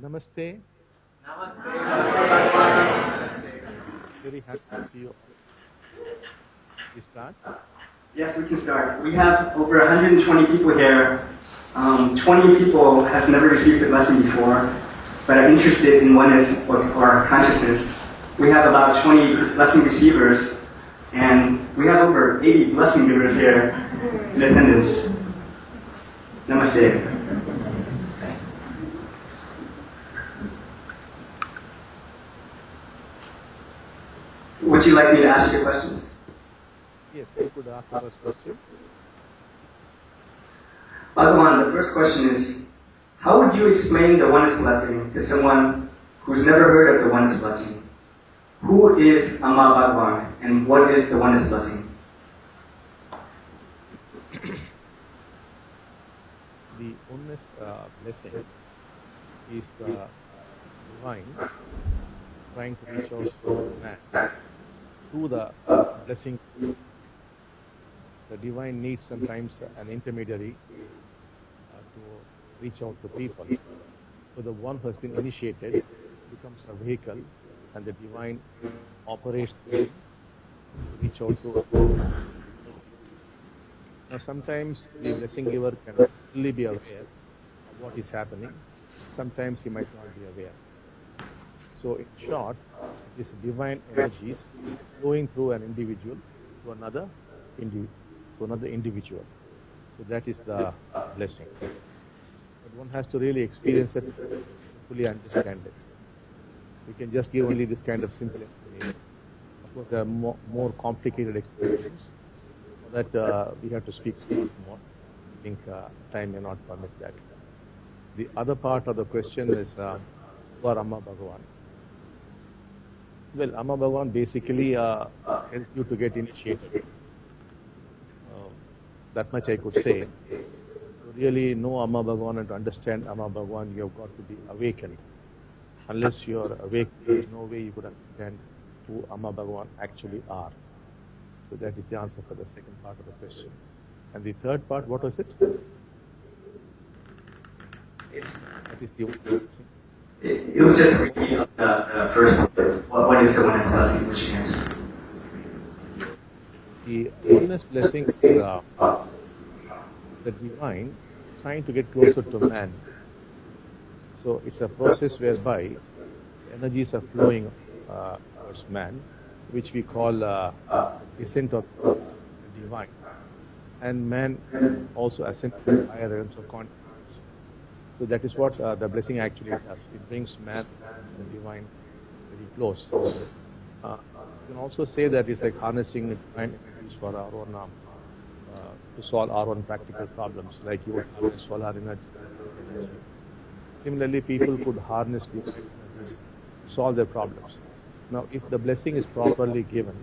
Namaste. Namaste. Namaste. Very happy to see you. We start? Yes, we can start. We have over 120 people here. 20 people have never received a blessing before, but are interested in oneness or consciousness. We have about 20 blessing receivers, and we have over 80 blessing givers here in attendance. Namaste. Would you like me to ask your questions? Yes, you could ask the first question. Bhagavan, the first question is, how would you explain the oneness blessing to someone who's never heard of the oneness blessing? Who is Amma Bhagavan, and what is the oneness blessing? The oneness blessing is the divine trying to reach out to man through the blessing. The divine needs sometimes an intermediary to reach out to people. So the one who has been initiated becomes a vehicle, and the divine operates through him to reach out to people. Now sometimes the blessing giver can fully be aware of what is happening. Sometimes he might not be aware. So in short, it is divine energies flowing through an individual to another individual. So that is the blessing. But one has to really experience it to fully understand it. We can just give only this kind of simple explanation. Of course, there are more complicated explanations that we have to speak more. I think time may not permit that. The other part of the question is who are Amma Bhagavan? Well, Amma Bhagavan basically helps you to get initiated. That much I could say. To really know Amma Bhagavan and to understand Amma Bhagavan, you have got to be awakened. Unless you are awake, there is no way you could understand who Amma Bhagavan actually are. So that is the answer for the second part of the question. And the third part, what was it? That is the It was just a repeat of the first one. What is the oneness blessing? Which you answered. The oneness blessing is the divine trying to get closer to man. So it's a process whereby energies are flowing towards man, which we call descent of the divine. And man also ascends to higher realms of consciousness. So that is what the blessing actually does. It brings man and the divine very close. You can also say that it's like harnessing divine energies for our own to solve our own practical problems, like you would harness solar energy. Similarly, people could harness divine energies to solve their problems. Now, if the blessing is properly given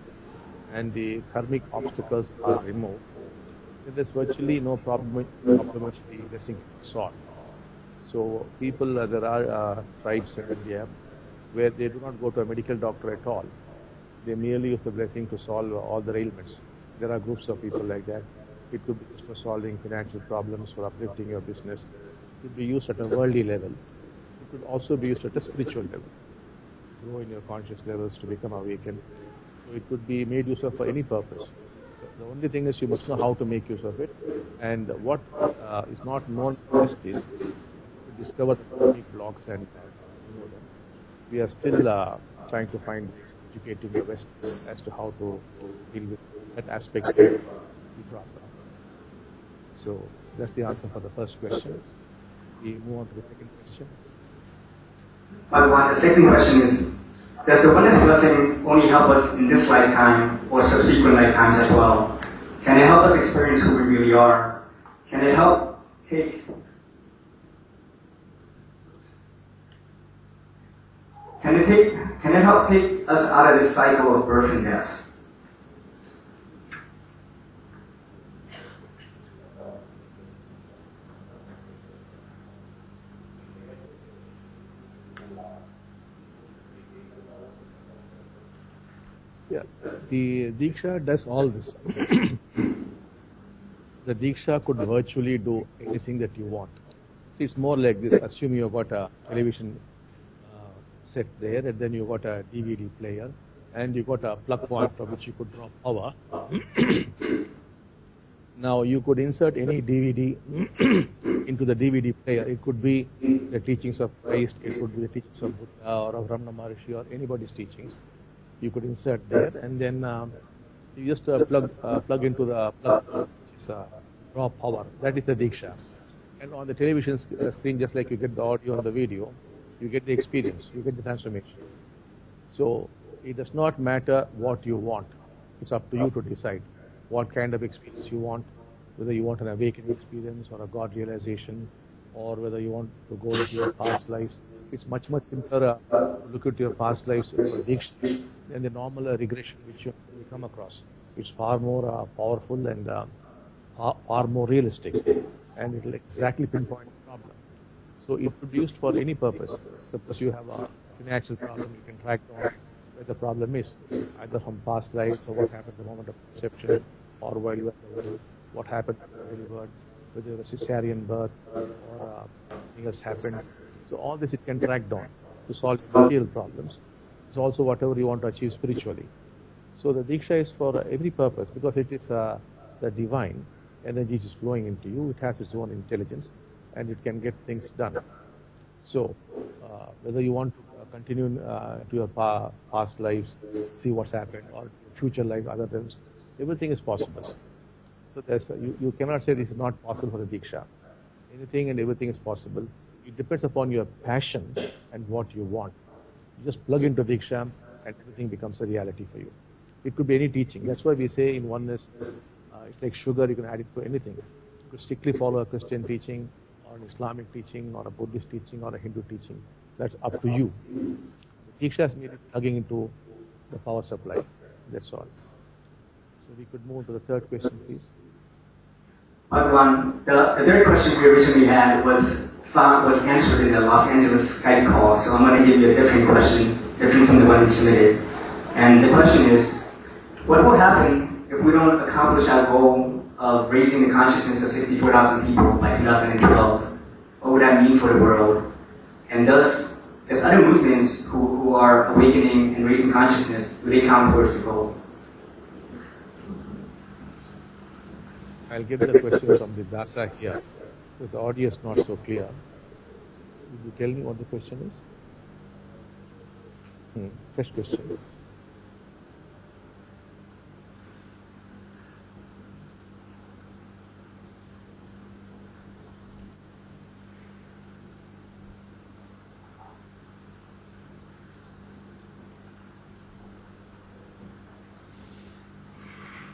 and the karmic obstacles are removed, then there's virtually no problem which the blessing is solved. So people, there are tribes in India where they do not go to a medical doctor at all. They merely use the blessing to solve all the ailments. There are groups of people like that. It could be used for solving financial problems, for uplifting your business. It could be used at a worldly level. It could also be used at a spiritual level. Grow in your conscious levels to become awakened. So it could be made use of for any purpose. So the only thing is you must know how to make use of it. And what is not known best is to discover the unique blocks and remove them. We are still trying to find ways of educating the West as to how to deal with that aspect of the problem. So that's the answer for the first question. We move on to the second question. Bhagavan, the second question is, does the oneness blessing only help us in this lifetime or subsequent lifetimes as well? Can it help us experience who we really are? Can it help take help take us out of this cycle of birth and death? Yeah, the Diksha does all this. The Diksha could virtually do anything that you want. See, it's more like this. Assume you've got a television set there, and then you've got a DVD player, and you've got a plug point from which you could draw power. Now, you could insert any DVD into the DVD player. It could be the teachings of Christ, it could be the teachings of Buddha or of Ramana Maharishi or anybody's teachings. You could insert there, and then you just plug into the plug, draw power. That is the Diksha. And on the television screen, just like you get the audio and the video, you get the experience, you get the transformation. So it does not matter what you want. It's up to you to decide what kind of experience you want, whether you want an awakening experience or a God realization, or whether you want to go into your past lives. It's much, much simpler to look at your past lives for Diksha than the normal regression which you come across. It's far more powerful and far more realistic, and it will exactly pinpoint the problem. So it could be used for any purpose. Suppose you have a financial problem, you can track down where the problem is, either from past lives or what happened at the moment of conception, or while you were delivered, what happened after delivered, whether it was a cesarean birth or something else happened. So all this it can track down to solve material problems. It's also whatever you want to achieve spiritually. So the Diksha is for every purpose because it is the divine energy which is flowing into you. It has its own intelligence and it can get things done. So whether you want to continue to your past lives, see what's happened, or future life, other lives, everything is possible. So there's you cannot say this is not possible for the Diksha. Anything and everything is possible. It depends upon your passion and what you want. You just plug into Diksha and everything becomes a reality for you. It could be any teaching. That's why we say in oneness, it's like sugar, you can add it to anything. You could strictly follow a Christian teaching, or an Islamic teaching, or a Buddhist teaching, or a Hindu teaching. That's up to you. The Diksha is merely plugging into the power supply. That's all. So we could move to the third question, please. Bhagavan, the third question we originally had was answered in the Los Angeles Skype call, so I'm going to give you a different question, different from the one you submitted. And the question is, what will happen if we don't accomplish our goal of raising the consciousness of 64,000 people by 2012? What would that mean for the world? And does other movements who are awakening and raising consciousness, do they count towards the goal? I'll get the question from the Dasa here, because the audio is not so clear. Would you tell me what the question is? First question.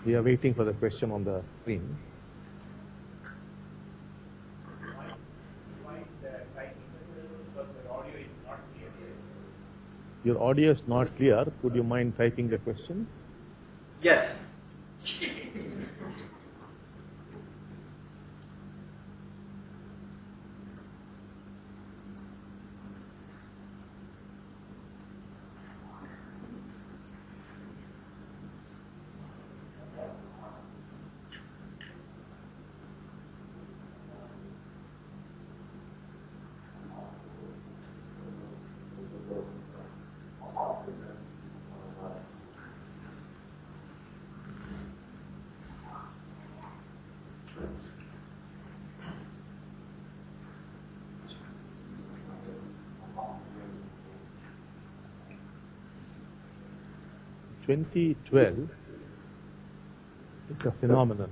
We are waiting for the question on the screen. Your audio is not clear. Could you mind typing the question? Yes. In 2012, it's a phenomenon.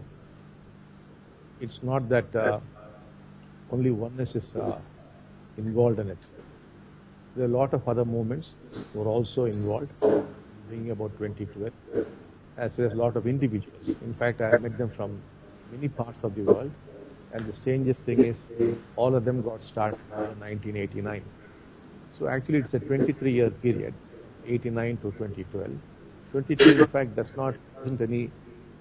It's not that only oneness is involved in it. There are a lot of other movements who are also involved in bringing about 2012, as well as a lot of individuals. In fact, I have met them from many parts of the world, and the strangest thing is all of them got started in 1989. So actually it's a 23-year period, 89 to 2012. 2012, in fact, isn't any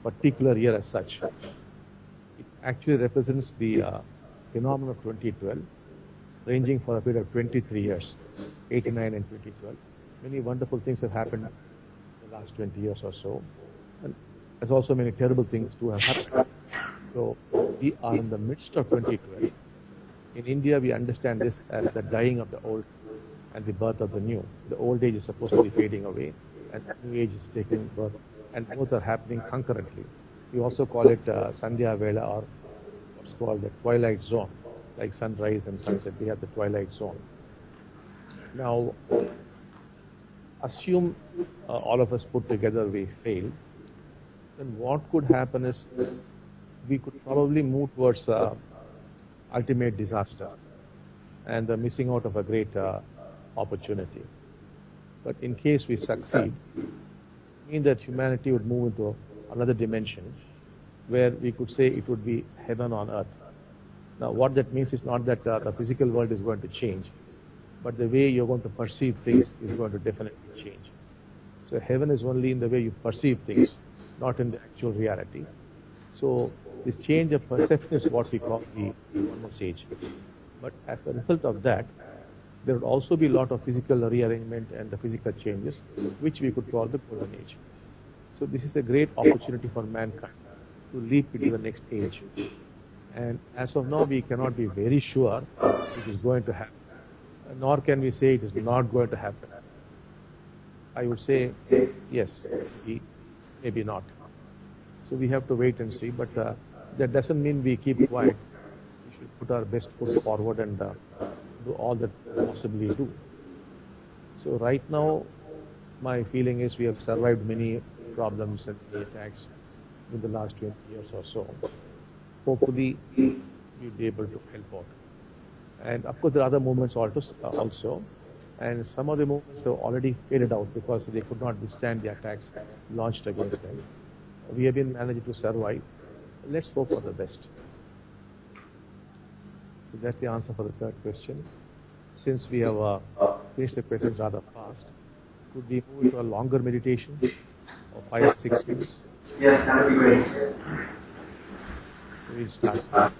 particular year as such. It actually represents the phenomenon of 2012, ranging for a period of 23 years, 89 and 2012. Many wonderful things have happened in the last 20 years or so. And there's also many terrible things too have happened. So we are in the midst of 2012, In India, we understand this as the dying of the old and the birth of the new. The old age is supposed to be fading away, and the new age is taking birth, and both are happening concurrently. We also call it Sandhya Vela, or what's called the twilight zone, like sunrise and sunset. We have the twilight zone. Now, assume all of us put together we fail, then what could happen is we could probably move towards ultimate disaster and the missing out of a great opportunity. But in case we succeed, it means that humanity would move into another dimension where we could say it would be heaven on earth. Now, what that means is not that the physical world is going to change, but the way you're going to perceive things is going to definitely change. So heaven is only in the way you perceive things, not in the actual reality. So this change of perception is what we call the oneness age. But as a result of that, there would also be a lot of physical rearrangement and the physical changes, which we could call the golden age. So this is a great opportunity for mankind to leap into the next age. And as of now, we cannot be very sure it is going to happen, nor can we say it is not going to happen. I would say yes, maybe not. So we have to wait and see, but that doesn't mean we keep quiet. We should put our best foot forward and do all that we possibly do. So right now, my feeling is we have survived many problems and many attacks in the last 20 years or so. Hopefully, we'll be able to help out. And of course, there are other movements also. And some of the movements have already faded out because they could not withstand the attacks launched against them. We have been managing to survive. Let's hope for the best. So that's the answer for the third question. Since we have finished the questions rather fast, could we move to a longer meditation of 5 or 6 minutes? Yes, that would be great. We'll start.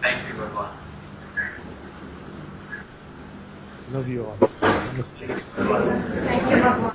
Thank you, Bhagavan. Love you all. Namaste. Bhagavan. Thank you, Bhagavan.